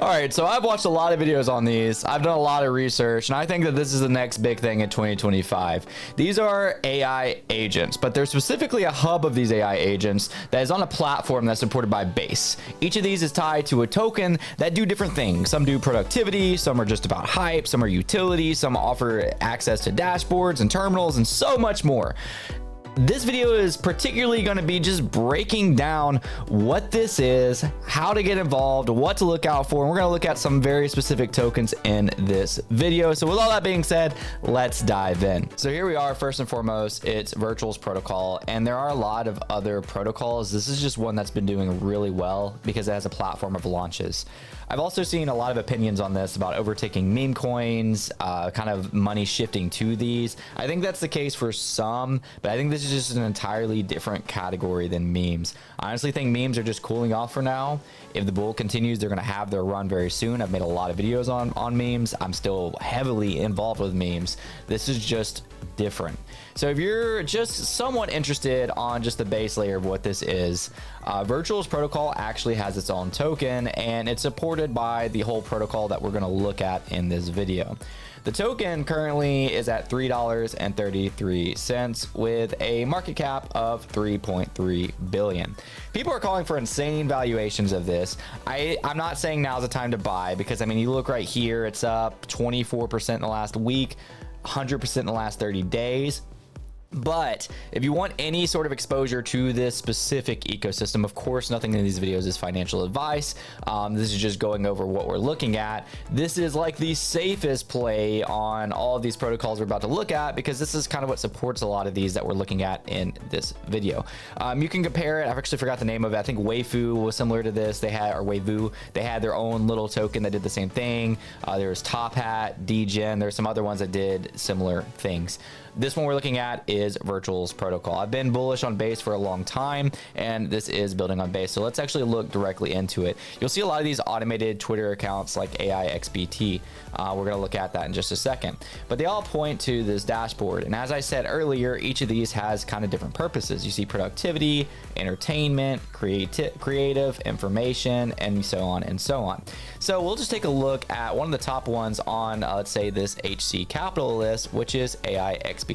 All right, so I've watched a lot of videos on these. I've done a lot of research, and I think that this is the next big thing in 2025. These are AI agents, but there's specifically a hub of these AI agents that is on a platform that's supported by Base. Each of these is tied to a token that do different things. Some do productivity, some are just about hype, some are utility, some offer access to dashboards and terminals, and so much more. This video is particularly going to be just breaking down what this is, how to get involved, what to look out for, and we're going to look at some very specific tokens in this video. So with all that being said, let's dive in. So here we are. First and foremost, it's Virtual's protocol, and there are a lot of other protocols. This is just one that's been doing really well because it has a platform of launches. I've also seen a lot of opinions on this about overtaking meme coins, kind of money shifting to these. I think that's the case for some, but I think this is just an entirely different category than memes. I honestly think memes are just cooling off for now. If the bull continues, they're going to have their run very soon. I've made a lot of videos on memes. I'm still heavily involved with memes. This is just different. So if you're just somewhat interested on just the base layer of what this is, Virtual's protocol actually has its own token, and it's supported by the whole protocol that we're going to look at in this video. The token currently is at $3.33 with a market cap of 3.3 billion. People are calling for insane valuations of this. I'm not saying now's the time to buy because, I mean, you look right here, it's up 24% in the last week, 100% in the last 30 days. But if you want any sort of exposure to this specific ecosystem, of course, nothing in these videos is financial advice. This is just going over what we're looking at. This is like the safest play on all of these protocols we're about to look at because this is kind of what supports a lot of these that we're looking at in this video. You can compare it. I've actually forgot the name of it. I think Waifu was similar to this. They had, or Waivu, they had their own little token that did the same thing. There was Top Hat, Degen. There's some other ones that did similar things. This one we're looking at is Virtual's protocol. I've been bullish on Base for a long time, and this is building on Base. So let's actually look directly into it. You'll see a lot of these automated Twitter accounts like AIXBT. We're going to look at that in just a second. But they all point to this dashboard. And as I said earlier, each of these has kind of different purposes. You see productivity, entertainment, creative, information, and so on and so on. So we'll just take a look at one of the top ones on, let's say, this HC Capital list, which is AIXBT.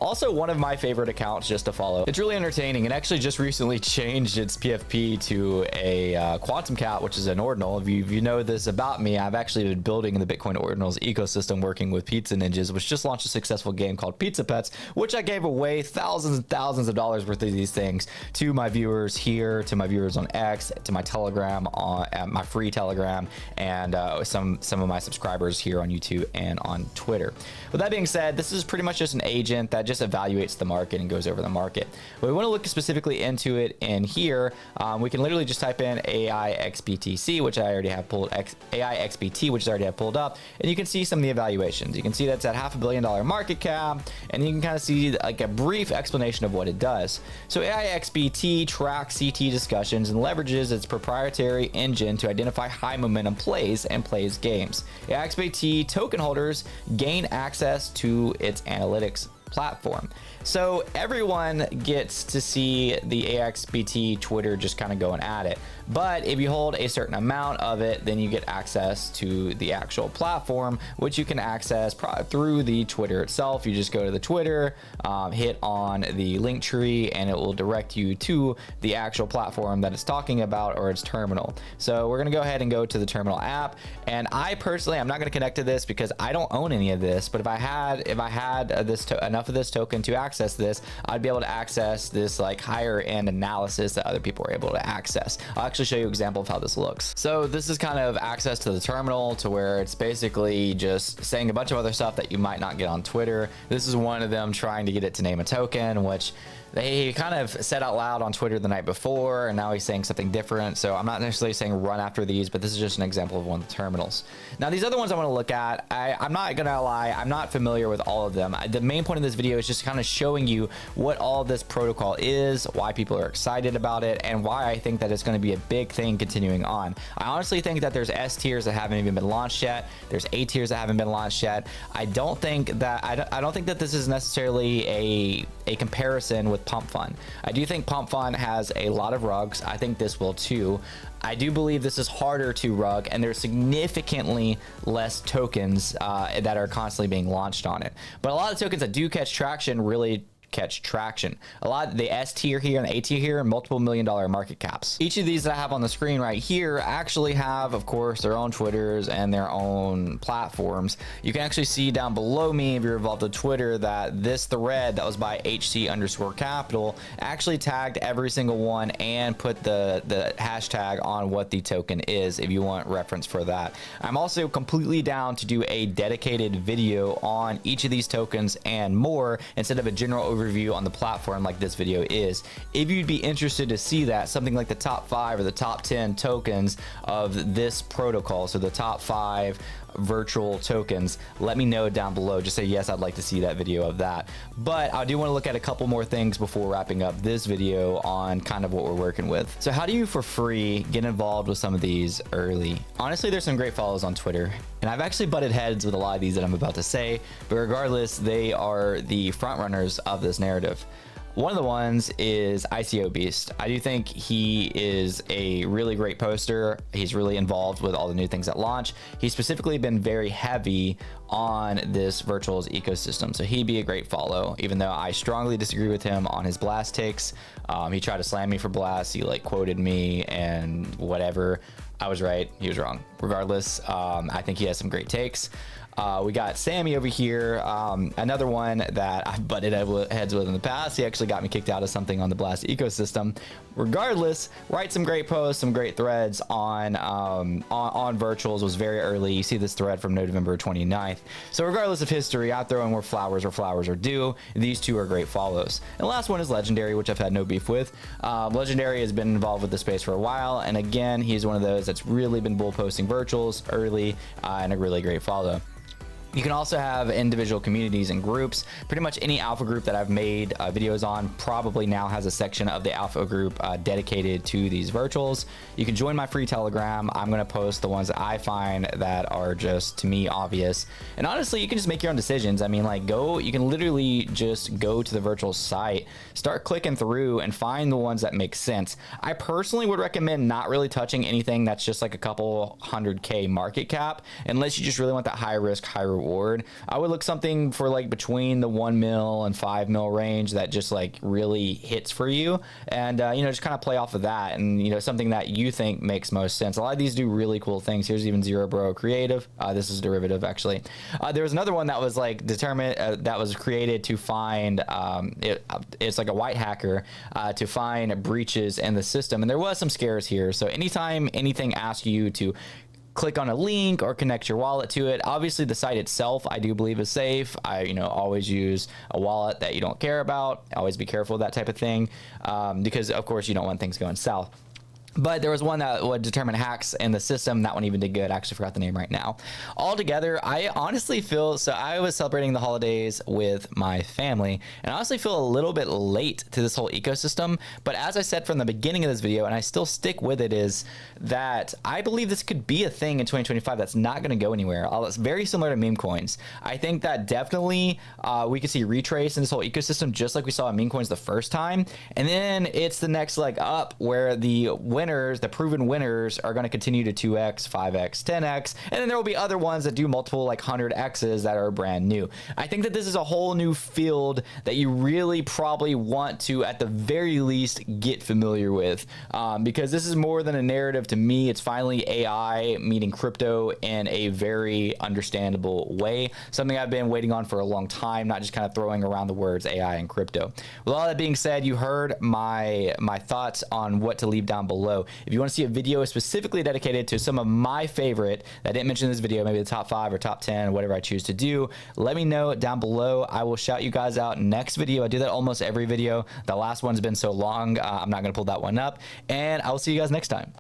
Also, one of my favorite accounts just to follow. It's really entertaining. It actually just recently changed its PFP to a quantum cap, which is an ordinal. If you know this about me, I've actually been building the Bitcoin ordinals ecosystem working with Pizza Ninjas, which just launched a successful game called Pizza Pets, which I gave away thousands and thousands of dollars worth of these things to my viewers here, to my viewers on X, to my Telegram, on my free Telegram, and some of my subscribers here on YouTube and on Twitter. With that being said, this is pretty much just an agent that just evaluates the market and goes over the market. But we want to look specifically into it in here. We can literally just type in AIXBTC, which I already have pulled, AIXBT, which I already have pulled up, and you can see some of the evaluations. You can see that's at $500 million market cap, and you can kind of see like a brief explanation of what it does. So AIXBT tracks CT discussions and leverages its proprietary engine to identify high momentum plays and plays games. AIXBT token holders gain access to its analytics platform. So everyone gets to see the AIXBT Twitter just kind of going at it. But if you hold a certain amount of it, then you get access to the actual platform, which you can access through the Twitter itself. You just go to the Twitter, hit on the link tree, and it will direct you to the actual platform that it's talking about, or its terminal. So we're going to go ahead and go to the terminal app. And I personally, I'm not going to connect to this because I don't own any of this. But if I had enough of this token to access this, I'd be able to access this like higher end analysis that other people are able to access. I'll actually show you an example of how this looks. So this is kind of access to the terminal, to where it's basically just saying a bunch of other stuff that you might not get on Twitter. This is one of them trying to get it to name a token, which they kind of said out loud on Twitter the night before, and now he's saying something different. So I'm not necessarily saying run after these, but this is just an example of one of the terminals. Now, these other ones I want to look at, I'm not gonna lie, I'm not familiar with all of them. The main point of this video is just kind of showing you what all this protocol is, why people are excited about it, and why I think that it's going to be a big thing continuing on. I honestly think that there's S tiers that haven't even been launched yet. There's A tiers that haven't been launched yet. I don't think that this is necessarily a comparison with with Pump Fun. I do think Pump Fun has a lot of rugs. I think this will too. I do believe this is harder to rug, and there's significantly less tokens that are constantly being launched on it. But a lot of tokens that do catch traction really catch traction. A lot of the S tier here and the A tier here are multiple $1 million market caps. Each of these that I have on the screen right here actually have, of course, their own Twitters and their own platforms. You can actually see down below me, if you're involved with Twitter, that this thread that was by HC_capital actually tagged every single one and put the hashtag on what the token is if you want reference for that. I'm also completely down to do a dedicated video on each of these tokens and more instead of a general overview on the platform like this video is. If you'd be interested to see that, something like the top 5 or the top 10 tokens of this protocol, so the top 5 virtual tokens, let me know down below. Just say yes, I'd like to see that video of that. But I do want to look at a couple more things before wrapping up this video on kind of what we're working with. So how do you for free get involved with some of these early? Honestly, there's some great follows on Twitter, and I've actually butted heads with a lot of these that I'm about to say, but regardless, they are the front runners of this narrative. One of the ones is ICO Beast. I do think he is a really great poster. He's really involved with all the new things that launch. He's specifically been very heavy on this virtuals ecosystem, so he'd be a great follow, even though I strongly disagree with him on his blast takes. He tried to slam me for blast. He like quoted me and whatever. I was right, he was wrong. Regardless, I think he has some great takes. We got Sammy over here, another one that I've butted heads with in the past. He actually got me kicked out of something on the Blast ecosystem. Regardless, write some great posts, some great threads on virtuals. Was very early. You see this thread from November 29th. So regardless of history, I throw in where flowers are due. These two are great follows. And the last one is Legendary, which I've had no beef with. Legendary has been involved with the space for a while, and again, he's one of those that's really been bull posting virtuals early and a really great follow. You can also have individual communities and groups. Pretty much any alpha group that I've made videos on probably now has a section of the alpha group dedicated to these virtuals. You can join my free Telegram. I'm going to post the ones that I find that are just, to me, obvious. And honestly, you can just make your own decisions. I mean, like, you can literally just go to the virtual site, start clicking through and find the ones that make sense. I personally would recommend not really touching anything that's just like a couple 100K market cap, unless you just really want that high risk, high reward. I would look something for like between the 1 mil and 5 mil range that just like really hits for you, and you know, just kind of play off of that, and you know, something that you think makes most sense. A lot of these do really cool things. Here's even Zero Bro Creative. This is derivative actually. There was another one that was like that was created to find it's like a white hacker to find breaches in the system, and there was some scares here. So anytime anything asks you to click on a link or connect your wallet to it, obviously the site itself I do believe is safe. I always use a wallet that you don't care about. Always be careful of that type of thing, because of course you don't want things going south. But there was one that would determine hacks in the system. That one even did good. I actually forgot the name right now. Altogether, I honestly feel, so I was celebrating the holidays with my family, and I honestly feel a little bit late to this whole ecosystem. But as I said from the beginning of this video, and I still stick with it, is that I believe this could be a thing in 2025 that's not going to go anywhere. It's very similar to meme coins. I think that definitely we could see retrace in this whole ecosystem, just like we saw in meme coins the first time. And then it's the next leg up where the winners, the proven winners, are going to continue to 2x, 5x, 10x, and then there will be other ones that do multiple like 100x's that are brand new. I think that this is a whole new field that you really probably want to, at the very least, get familiar with, because this is more than a narrative to me. It's finally AI meeting crypto in a very understandable way, something I've been waiting on for a long time, not just kind of throwing around the words AI and crypto. With all that being said, you heard my thoughts on what to leave down below. If you want to see a video specifically dedicated to some of my favorite that I didn't mention in this video, maybe the top 5 or top 10, whatever I choose to do, let me know down below. I will shout you guys out next video. I do that almost every video. The last one's been so long, I'm not going to pull that one up, and I will see you guys next time.